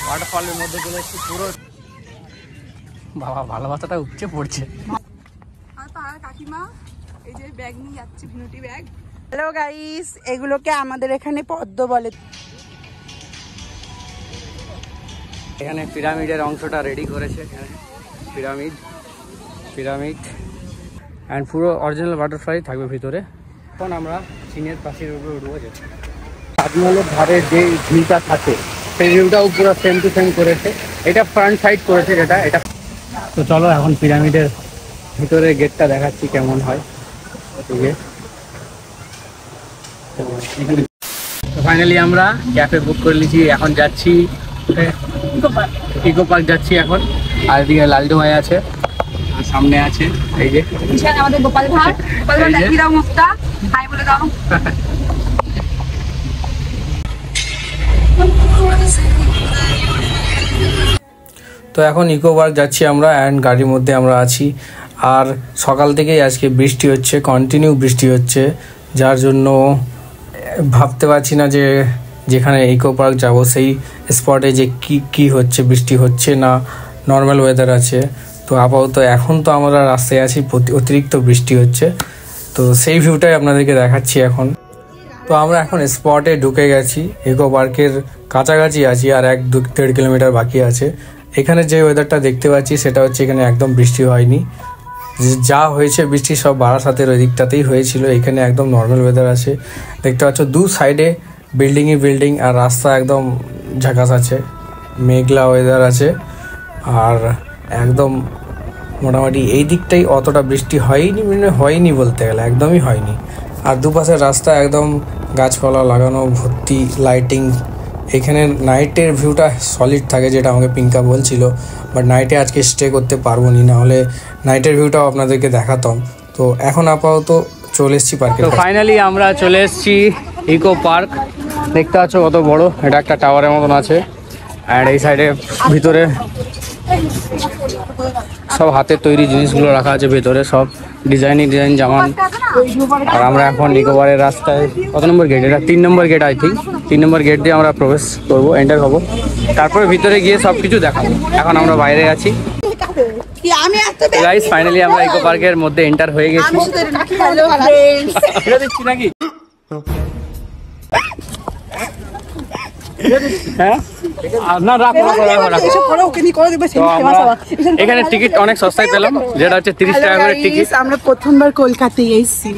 ওয়াটারফলের মধ্যে চলে এসেছি পুরো। বাবা ভালোবাসাটা উপচে পড়ছে। আর পাড়ার কাকিমা এই যে ব্যাগ নিয়ে যাচ্ছে, ভিনুটি ব্যাগ। হ্যালো গাইস, এগুলোকে আমাদের এখানে পদ্ম বলে। এখানে পিরামিডের অংশটা রেডি করেছে। এখানে পিরামিড অ্যান্ড পুরো অরিজিনাল বাটারফ্লাই থাকবে ভিতরে। এখন আমরা চীনের পাশের উপরে উঠবো। যেটা তাজমহলের ধারে যে ভিউটা থাকে সেই ভিউটাও পুরো সেম টু সেম করেছে। এটা ফ্রন্ট সাইড করেছে যেটা। এটা তো চলো এখন পিরামিডের ভিতরে গেটটা দেখাচ্ছি কেমন হয়। ফাইনালি আমরা ক্যাফে বুক করে নিয়েছি, এখন যাচ্ছি ইকো পার্ক যাচ্ছি এখন। আর এদিকে লালটু ভাই আছে, আর সামনে আছে এই যে আমাদের গোপাল ভাই। গোপাল ভাই দেখিয়ে দাও মুখটা, হাই বলে দাও। তো এখন ইকো পার্ক যাচ্ছি আমরা, অ্যান্ড গাড়ির মধ্যে আমরা আছি। আর সকাল থেকেই আজকে বৃষ্টি হচ্ছে, কন্টিনিউ বৃষ্টি হচ্ছে, যার জন্য ভাবতে পারছি না যে যেখানে ইকো পার্ক যাব সেই স্পটে যে কি হচ্ছে, বৃষ্টি হচ্ছে না নর্মাল ওয়েদার আছে। তো আপাতত এখন তো আমরা রাস্তায় আছি, অতিরিক্ত বৃষ্টি হচ্ছে। তো সেই ভিউটাই আপনাদেরকে দেখাচ্ছি এখন। তো আমরা এখন স্পটে ঢুকে গেছি, ইকো পার্কের কাছাকাছি আছি, আর 1-1.5 কিলোমিটার বাকি আছে। এখানে যে ওয়েদারটা দেখতে পাচ্ছি সেটা হচ্ছে এখানে একদম বৃষ্টি হয়নি। যা হয়েছে বৃষ্টি সব বারাসাতের ওই দিকটাতেই হয়েছিল। এখানে একদম নর্মাল ওয়েদার আছে। দেখতে পাচ্ছ দু সাইডে বিল্ডিং, আর রাস্তা একদম ঝাঁকাস আছে, মেঘলা ওয়েদার আছে। আর একদম মোটামুটি এই দিকটাই অতটা বৃষ্টি হয়নি বলতে গেলে, একদমই হয়নি। আর দুপাশের রাস্তা একদম গাছপালা লাগানো, ভর্তি লাইটিং। এখানে নাইটের ভিউটা সলিড থাকে, যেটা আমাকে পিঙ্কা বলছিল, বাট নাইটে আজকে স্টে করতে পারবো নি, নাহলে নাইটের ভিউটাও আপনাদেরকে দেখাতাম। তো এখন আপাতত চলে এসেছি পার্কে। তো ফাইনালি আমরা চলে এসেছি ইকো পার্ক। দেখতে পাচ্ছ কত বড়, এটা একটা টাওয়ারের মতন আছে। আর এই সাইডে ভিতরে সব হাতের তৈরি জিনিসগুলো রাখা আছে ভেতরে, সব ডিজাইন জামান। আর আমরা এখন নিকোবরের রাস্তায়, কত নম্বর গেট এটা? 3 number gate, I think 3 number gate দিয়ে আমরা প্রবেশ করবো, এন্টার হবো। তারপরে ভিতরে গিয়ে সব কিছু দেখাবো। এখন আমরা বাইরে আছি গাইস। ফাইনালি আমরা ইকো পার্কের মধ্যে এন্টার হয়ে গেছি। দিচ্ছি নাকি? হ্যাঁ না, এখানে টিকিট অনেক সস্তায় পেলাম, যেটা হচ্ছে 30 টাকা করে টিকিট। আমরা প্রথমবার কলকাতায় এসেছি।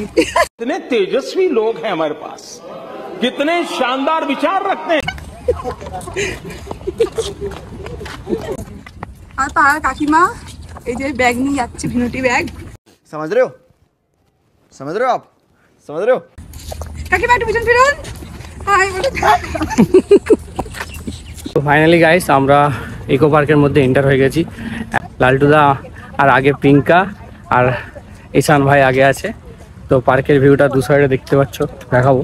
कितने तेजस्वी लोग हैं हमारे पास, कितने शानदार विचार रखते हैं। আর পাড়ার কাকিমা এই যে ব্যাগ নিয়ে যাচ্ছে, ভিনুটি ব্যাগ। समझ रहे हो आप समझ रहे हो? কাকিমা একটু পিছন ফিরুন, হাই বলে। তো ফাইনালি গাইস আমরা ইকো পার্কের মধ্যে এন্টার হয়ে গেছি। লালটুদা আর আগে পিঙ্কা আর ঈশান ভাই আগে আছে। তো পার্কের ভিউটা দু সাইডে দেখতে পাচ্ছ, দেখাবো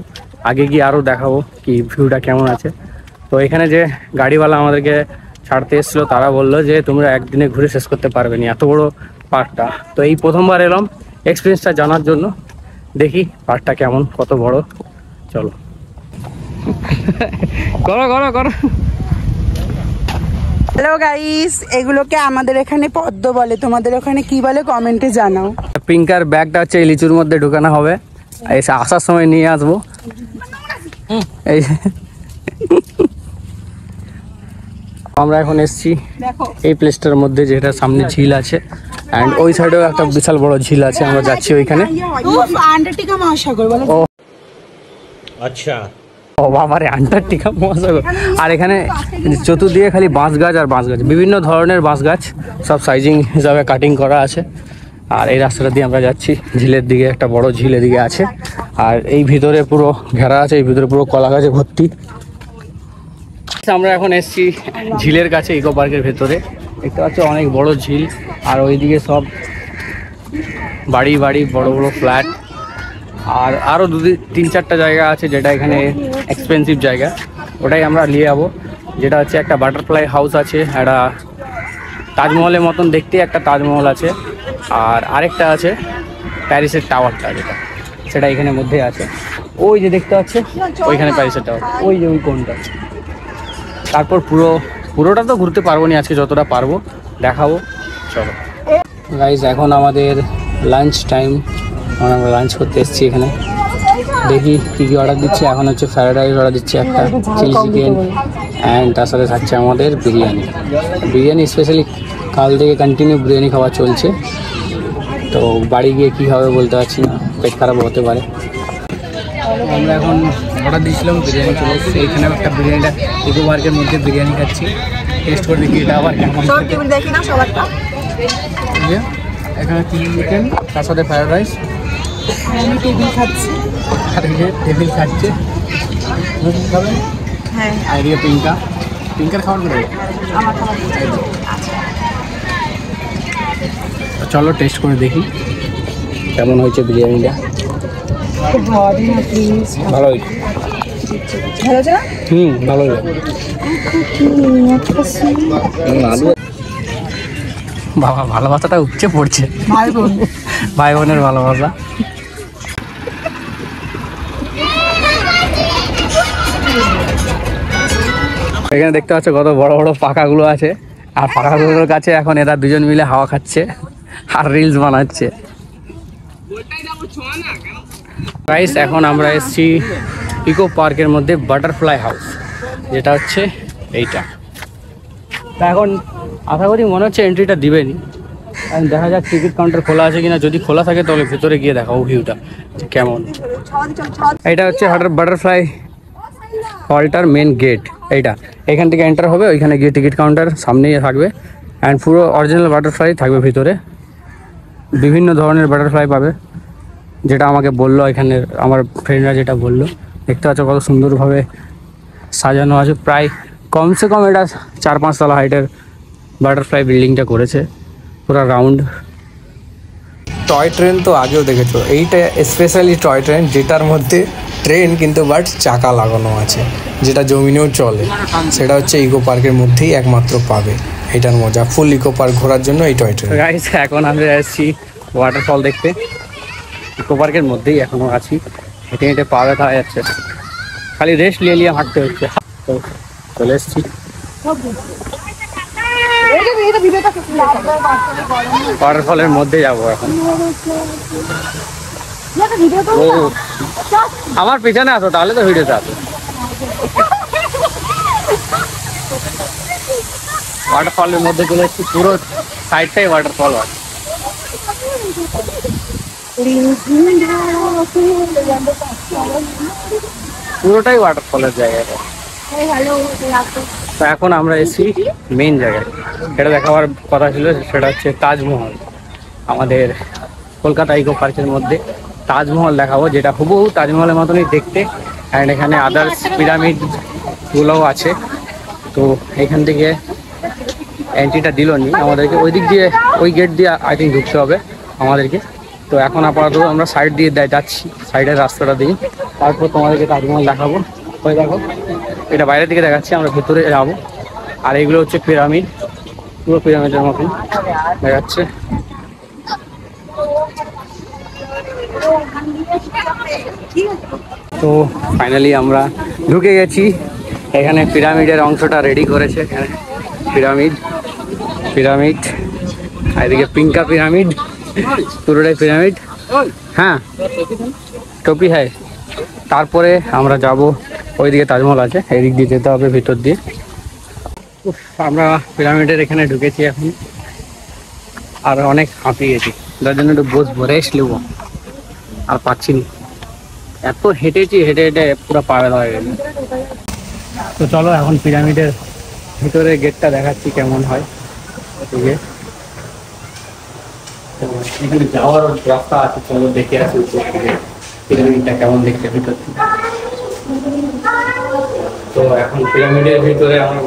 আগে গিয়ে আরও দেখাবো কি ভিউটা কেমন আছে। তো এখানে যে গাড়িওয়ালা আমাদেরকে ছাড়তে এসেছিলো তারা বললো যে তোমরা একদিনে ঘুরে শেষ করতে পারবে না এত বড় পার্কটা। তো এই প্রথমবার এলাম এক্সপিরিয়েন্সটা জানার জন্য, দেখি পার্কটা কেমন, কত বড়। চলো করো। হ্যালো গাইস, এগুলোকে আমাদের এখানে পদ্ম বলে, তোমাদের ওখানে কি বলে কমেন্টে জানাও। পিঙ্কার ব্যাগটা হচ্ছে এই লিচুর মধ্যে ঢুকানো হবে, এসে আসার সময় নিয়ে আসবো। এই আমরা এখন এসেছি এই প্লেসটার মধ্যে, যেটা সামনে ঝিল আছে, অ্যান্ড ওই সাইডেও একটা বিশাল বড় ঝিল আছে। আমরা যাচ্ছি ওইখানে। আন্টার্কটিকা মহাসাগর বলে। ও আচ্ছা, ও বাবারে, আন্টার্কটিকা মহাসাগর। আর এখানে চতুর্দিকে খালি বাঁশ গাছ আর বাঁশ গাছ, বিভিন্ন ধরনের বাঁশ গাছ, সব সাইজিং হিসাবে কাটিং করা আছে। আর এই রাস্তাটা দিয়ে আমরা যাচ্ছি ঝিলের দিকে, একটা বড় ঝিল এদিকে আছে। আর এই ভিতরে পুরো ঘেরা আছে, এই ভিতরে পুরো কলা গাছে ভর্তি। আমরা এখন এসেছি ঝিলের কাছে, ইকো পার্কের ভেতরে। দেখতে পাচ্ছ অনেক বড় ঝিল, আর ওইদিকে সব বাড়ি বড় বড় ফ্ল্যাট। আর আরও 2-3-4টা জায়গা আছে যেটা এখানে এক্সপেন্সিভ জায়গা, ওটাই আমরা নিয়ে যাবো। যেটা হচ্ছে একটা বাটারফ্লাই হাউস আছে, একটা তাজমহলের মতন দেখতে একটা তাজমহল আছে, আর আরেকটা আছে প্যারিসের টাওয়ারটা, যেটা সেটা এখানের মধ্যে আছে। ওই যে দেখতে পাচ্ছে ওইখানে প্যারিসের টাওয়ার, ওই যে ওই কোনটা। তারপর পুরোটা তো ঘুরতে পারবো না আজকে, যতটা পারবো দেখাবো। চলো গাইজ, এখন আমাদের লাঞ্চ টাইম, আমরা লাঞ্চ করতে এসেছি এখানে। দেখি কী কী অর্ডার দিচ্ছে। এখন হচ্ছে ফ্রাইড রাইস অর্ডার দিচ্ছে একটা, চিলি চিকেন, অ্যান্ড তার সাথে থাকছে আমাদের বিরিয়ানি। স্পেশালি কাল থেকে কন্টিনিউ বিরিয়ানি খাওয়া চলছে। তো বাড়ি গিয়ে কী হবে বলতে পারছি না, পেট খারাপ হতে পারে। আমরা এখন অর্ডার দিয়েছিলাম, বিরিয়ানি চলে এসেছে। এখানে একটা বিরিয়ানিটা ইকো পার্কের মধ্যে বিরিয়ানি খাচ্ছি, টেস্ট করে দেখি এটা আবার কেমন। এখানে চিলি চিকেন, তার সাথে ফ্রাইড রাইস। আমি টেবিল খাচ্ছি। আর এই যে টেবিল খাচ্ছে, হ্যাঁ, আর এদিকে পিঙ্কার খাবার করে। আমার খাবার চলো টেস্ট করে দেখি কেমন হয়েছে বিরিয়ানিটা। ভালো হয়েছে। ভালো হয়েছে। বাবা, ভালোবাসাটা উপচে পড়ছে, ভাই বোনের ভালোবাসা। এখানে দেখতে পাচ্ছ কত বড় বড় পাখাগুলো আছে, আর পাখাগুলোর কাছে এখন এরা দুজন মিলে হাওয়া খাচ্ছে আর রিলস বানাচ্ছে। গাইস, এখন আমরা এসেছি ইকো পার্কের মধ্যে বাটারফ্লাই হাউস, যেটা হচ্ছে এইটা। তা এখন আশা করি মনে হচ্ছে এন্ট্রিটা দিবেনি, কারণ দেখা যাক টিকিট কাউন্টার খোলা আছে কিনা। যদি খোলা থাকে তাহলে ভেতরে গিয়ে দেখাবো ভিউটা কেমন। এটা হচ্ছে বাটারফ্লাই হলটার মেন গেট। এইটা এখান থেকে এন্টার হবে, ওইখানে গিয়ে টিকিট কাউন্টার সামনেই থাকবে। অ্যান্ড পুরো অরিজিনাল বাটারফ্লাই থাকবে ভিতরে, বিভিন্ন ধরনের বাটারফ্লাই পাবে, যেটা আমাকে বললো এখানে আমার ফ্রেন্ডরা, যেটা বললো। দেখতে পাচ্ছ কত সুন্দরভাবে সাজানো আছে। প্রায় কমসে কম এটা 4-5 তলা হাইটের বাটারফ্লাই বিল্ডিংটা করেছে, পুরো রাউন্ড। টয় ট্রেন তো আগেও দেখেছো, এইটা স্পেশালি টয় ট্রেন, যেটার মধ্যে ট্রেন কিন্তু বাট চাকা লাগানো আছে, যেটা জমিনেও চলে। সেটা হচ্ছে ইকো পার্কের মধ্যেই একমাত্র পাবে। এটার মজা ফুল ইকো পার্ক ঘোরার জন্য এই টয় ট্রেন। গাইস, এখন আমরা আসছি ওয়াটারফল দেখতে। ইকো পার্কের মধ্যেই এখনো আছি, হেঁটে হেঁটে পা ব্যথা হয়ে যাচ্ছে, খালি রেস্ট নিয়ে হাঁটতে হচ্ছে। তো চলে এসছি ওয়াটারফলের মধ্যে যাবো এখন। ও আমার পিছনে আসো, তাহলে তো ভিডিওতে আসো। ওয়াটারফলের মধ্যে চলে এসছি, পুরো সাইডটাই ওয়াটারফল আছে। পুরোটাই ওয়াটারফলের জায়গা। তো এখন আমরা এসেছি মেইন জায়গায়, সেটা দেখাবার কথা ছিল। সেটা হচ্ছে তাজমহল। আমাদের কলকাতা ইকো পার্কের মধ্যে তাজমহল দেখাবো, যেটা হুবহু তাজমহলের মতনই দেখতে। অ্যান্ড এখানে আদার্স পিরামিডগুলোও আছে। তো এখান থেকে এন্ট্রিটা দিল নি আমাদেরকে, ওই দিক দিয়ে, ওই গেট দিয়ে আই থিঙ্ক ঢুকতে হবে আমাদেরকে। তো এখন আপাতত আমরা সাইড দিয়ে যাচ্ছি, সাইডের রাস্তাটা দিয়ে। তারপর তোমাদেরকে তাজমহল দেখাবো। ওই দেখো, এটা বাইরের দিকে দেখাচ্ছি, আমরা ভেতরে যাবো। আর এগুলো হচ্ছে পিরামিড, পুরো পিরামিডের মতন দেখাচ্ছে। তো ফাইনালি আমরা ঢুকে গেছি। এখানে পিরামিডের অংশটা রেডি করেছে। এখানে পিরামিড আর এদিকে পিঙ্কা পিরামিড, পুরোটাই পিরামিড। হ্যাঁ, টপি হ্যাঁ। তারপরে আমরা যাব ওইদিকে তাজমহল আছে, এদিক দিয়ে যেতে হবে ভিতর দিয়ে। আমরা পিরামিডের এখানে ঢুকেছি এখন, আর অনেক হাঁপিয়ে গেছি, যার জন্য একটু বসবো, রেস্ট নেবো। আর পাচ্ছি না, এত হেঁটেছি, হেঁটে হেঁটে পুরো পাগল হয়ে গেছে। তো চলো এখন পিরামিডের ভিতরে গেটটা দেখাচ্ছি কেমন হয়। এখানে যাওয়ার রাস্তা আছে, চলো দেখে আসি পিরামিডটা কেমন দেখতে ভিতর থেকে। তো এখন পিরামিডের ভিতরে আমরা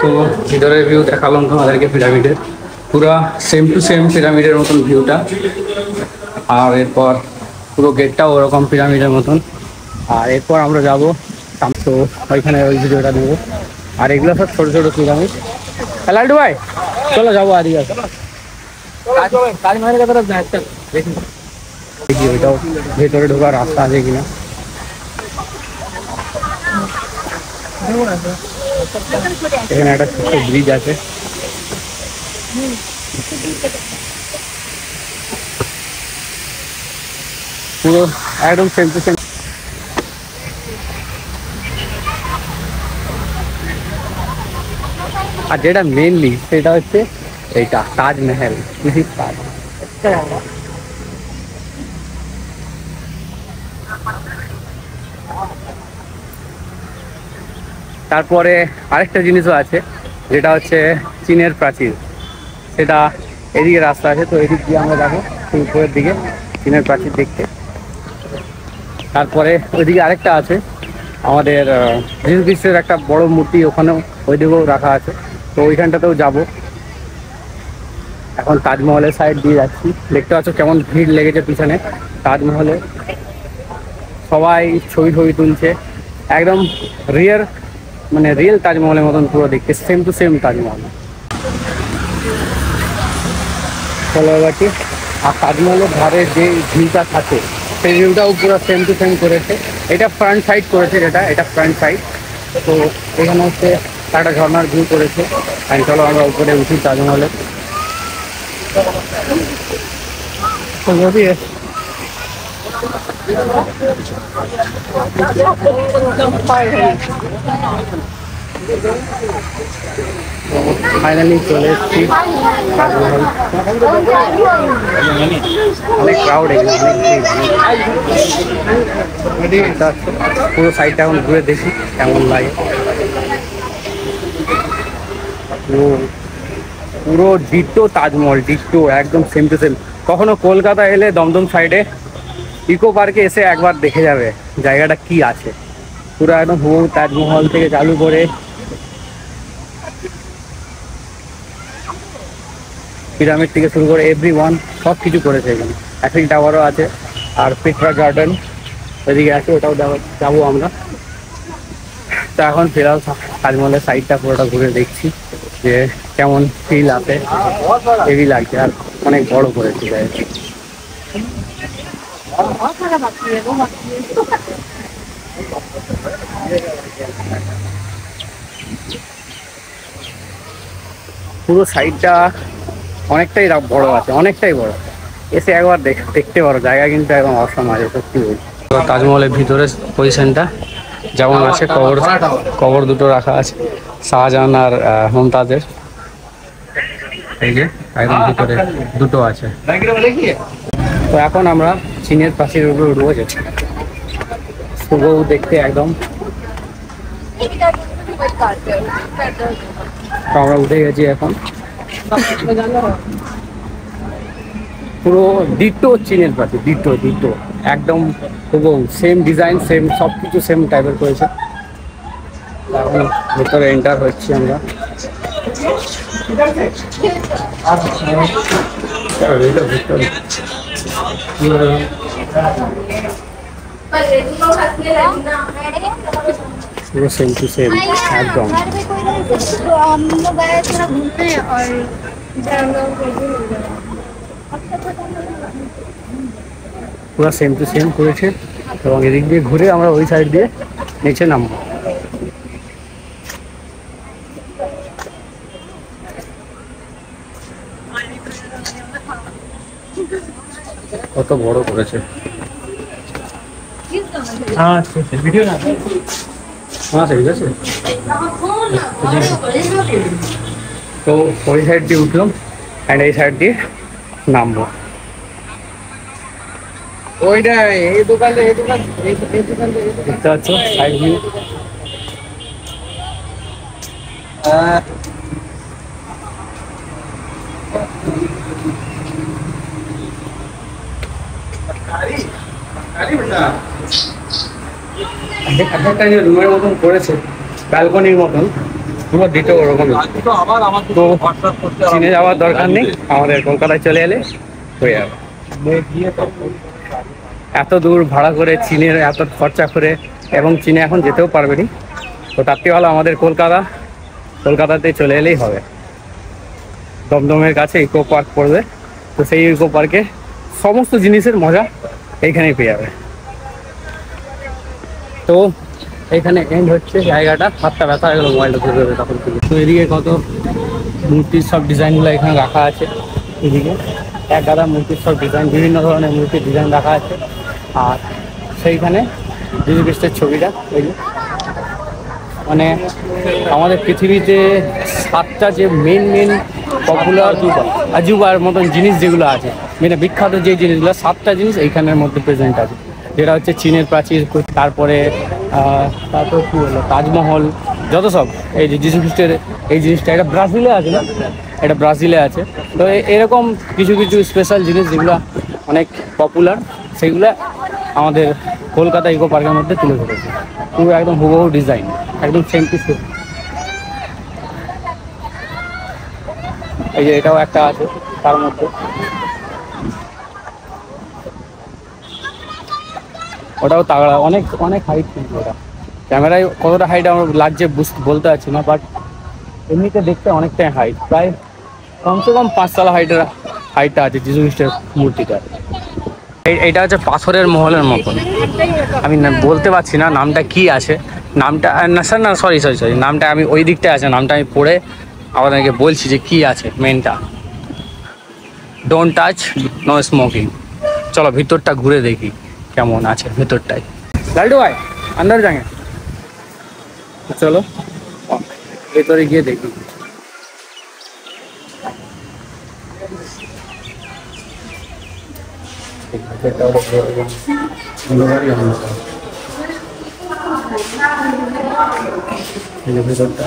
তো ভিতরের ভিউ দেখালাম তোমাদেরকে পিরামিডের, পুরো সেম টু সেম পিরামিডের মতন ভিউটা। আর এরপর পুরো গেটটাও ওরকম পিরামিডের মতন। আর এরপর আমরা যাবো, তো ওইখানে ওই ভিডিওটা নেবো। আর এগুলো সব ছোটো ছোটো পিরামিড। লাল্টু ভাই চলো যাবো আদিকে, তাজমহলের কথা দেখি দেখি ওইটাও ভেতরে ঢোকার রাস্তা আছে কিনা। এখানে একটা ছোট্ট ব্রিজ আছে। পুরো একদম সেম টু সেম। আর যেটা মেনলি সেটা হচ্ছে এইটা তাজমহল। তাজ তারপরে আরেকটা জিনিসও আছে, যেটা হচ্ছে চীনের প্রাচীর। সেটা এদিকে রাস্তা আছে, তো এদিক দিয়ে আমরা যাবো উপরের দিকে চীনের প্রাচীর দেখতে। তারপরে ওইদিকে আরেকটা আছে আমাদের যীশু খ্রিস্টের একটা বড় মূর্তি, ওখানেও ওইদিকেও রাখা আছে, তো ওইখানটাতেও যাব। এখন তাজমহলের সাইড দিয়ে যাচ্ছি, দেখতে পাচ্ছ কেমন ভিড় লেগেছে পিছনে তাজমহলে। সবাই ছবি ছবি তুলছে, একদম রিয়েল তাজমহলের মতন পুরো দেখতে, সেম টু সেম তাজমহল। চলো এবারটি। আর তাজমহলের ধারে যে ভিউটা থাকে সেই ভিউটাও পুরো সেম টু সেম করেছে। এটা ফ্রন্ট সাইড করেছে, এটা ফ্রন্ট সাইড। তো এখানে হচ্ছে একটা ঝর্ণার ভিউ করেছে। আর চলো আমরা উপরে উঠি তাজমহলে। ফাইনালি চলে এসেছি তাজমহল। অনেক ক্রাউড, পুরো সাইডটা এখন ঘুরে দেখি কেমন লাগে। পুরো ডিটো তাজমহল, ডিটো একদম সেম টু সেম। কখনো কলকাতা এলে দমদম সাইডে ইকো পার্কে এসে একবার দেখে যাবে জায়গাটা কি আছে। পুরো একদম হুবহু তাজমহল থেকে চালু করে পিরামিড থেকে শুরু করে এভরিওয়ান সব কিছু করেছে এখানে। অ্যাফিল টাওয়ারও আছে, আর পেট্রা গার্ডেন ওইদিকে আছে, ওটাও যাবো আমরা। তো এখন ফিলহাল তাজমহলের সাইডটা পুরোটা ঘুরে দেখছি যে কেমন ফিল আছে। হেভি লাগছে, আর অনেক বড় করেছে জায়গাটা। পুরো সাইডটা অনেকটাই বড় আছে, অনেকটাই বড়। এসে একবার দেখতে পারো, জায়গা কিন্তু একদম অসম আছে সত্যি বলছি। তাজমহলের ভিতরে পজিশনটা যেমন আছে, কবর দুটো রাখা আছে শাহজাহান আর মমতাজের। এই যে একদম ভিতরে দুটো আছে। তো এখন আমরা চীনের প্রাচীরের উপরে উঠবো, যেতে শুভও দেখতে একদম। তো আমরা উঠে গেছি এখন। পুরো ডিটো চীনের প্রাচীর, ডিটো একদম হুবহু সেম ডিজাইন, সেম সব কিছু সেম টাইপের করেছে। এখন ভেতরে এন্টার হচ্ছি আমরা। পুরো सेम टू सेम एकदम। हम लोग गए थोड़ा घूमने और পুরো सेम टू सेम করেছে এবং এদিক দিয়ে ঘুরে আমরা ওই সাইড দিয়ে নিচে নামবো। কত বড় করেছে। হ্যাঁ ভিডিও না, হ্যাঁ ঠিক আছে। তো ওই সাইড দিয়ে উঠলাম অ্যান্ড এই সাইড দিয়ে নামবো। ওইটা এই দোকানে দেখতে পাচ্ছ সাইড ভিউ। একটা রুমের মতন করেছে, ব্যালকনির মতন, পুরো দিতে ওরকম। তো চীনে যাওয়ার দরকার নেই, আমাদের কলকাতায় চলে এলে হয়ে যাবে। এত দূর ভাড়া করে চীনের এত খরচা করে, এবং চীনে এখন যেতেও পারবে না। তো তার থেকে ভালো আমাদের কলকাতাতে চলে এলেই হবে। দমদমের কাছে ইকো পার্ক পড়বে, তো সেই ইকো পার্কে সমস্ত জিনিসের মজা এইখানেই পেয়ে যাবে। তো এখানে এন্ড হচ্ছে জায়গাটা। হাতটা ব্যথা হয়ে গেলো মোবাইলটা ধরে দেবে তখন থেকে। তো এদিকে কত মূর্তির সব ডিজাইনগুলো এখানে রাখা আছে। এদিকে এক গাদা মূর্তির সব ডিজাইন, বিভিন্ন ধরনের মূর্তির ডিজাইন রাখা আছে। আর সেইখানে যীশু খ্রিস্টের ছবিটা, ওই মানে আমাদের পৃথিবীতে 7টা যে মেন পপুলার আজুবার মতন জিনিস যেগুলো আছে, মানে বিখ্যাত যে জিনিসগুলো, 7টা জিনিস এইখানের মধ্যে প্রেজেন্ট আছে। যেটা হচ্ছে চীনের প্রাচীর, তারপরে কী হলো তাজমহল, যত সব এই যে যীশু খ্রিস্টের এই জিনিসটা, এটা ব্রাজিলে আছে না, এটা ব্রাজিলে আছে। তো এরকম কিছু স্পেশাল জিনিস যেগুলো অনেক পপুলার, সেগুলো আমাদের কলকাতা ইকো পার্কের মধ্যে তুলে ধরেছে। পুরো একদম হুবহু ডিজাইন, একদম সেম টু সেম। এই যে এটাও একটা আছে তার মধ্যে, ওটাও তাগড়া, অনেক হাইট। কিন্তু ওটা ক্যামেরায় কতটা হাইট আমার লাগছে বলতে পারছি না, বাট এমনিতে দেখতে অনেকটাই হাইট, প্রায় কমসে কম 5 তলা হাইটটা আছে যীশু খ্রিস্টের মূর্তিটা। এইটা হচ্ছে পাথরের মহলের মতন, আমি বলতে পারছি না নামটা কি আছে, নামটা না স্যার, না সরি, নামটা আমি ওই দিকটায় আছে, নামটা আমি পড়ে আপনাদেরকে বলছি যে কি আছে মেনটা। Don't touch, no smoking. চলো ভিতরটা ঘুরে দেখি কেমন আছে ভিতরটায়। লালটু ভাই আন্দার যাঙে, চলো ভেতরে গিয়ে দেখি। ভিতরটা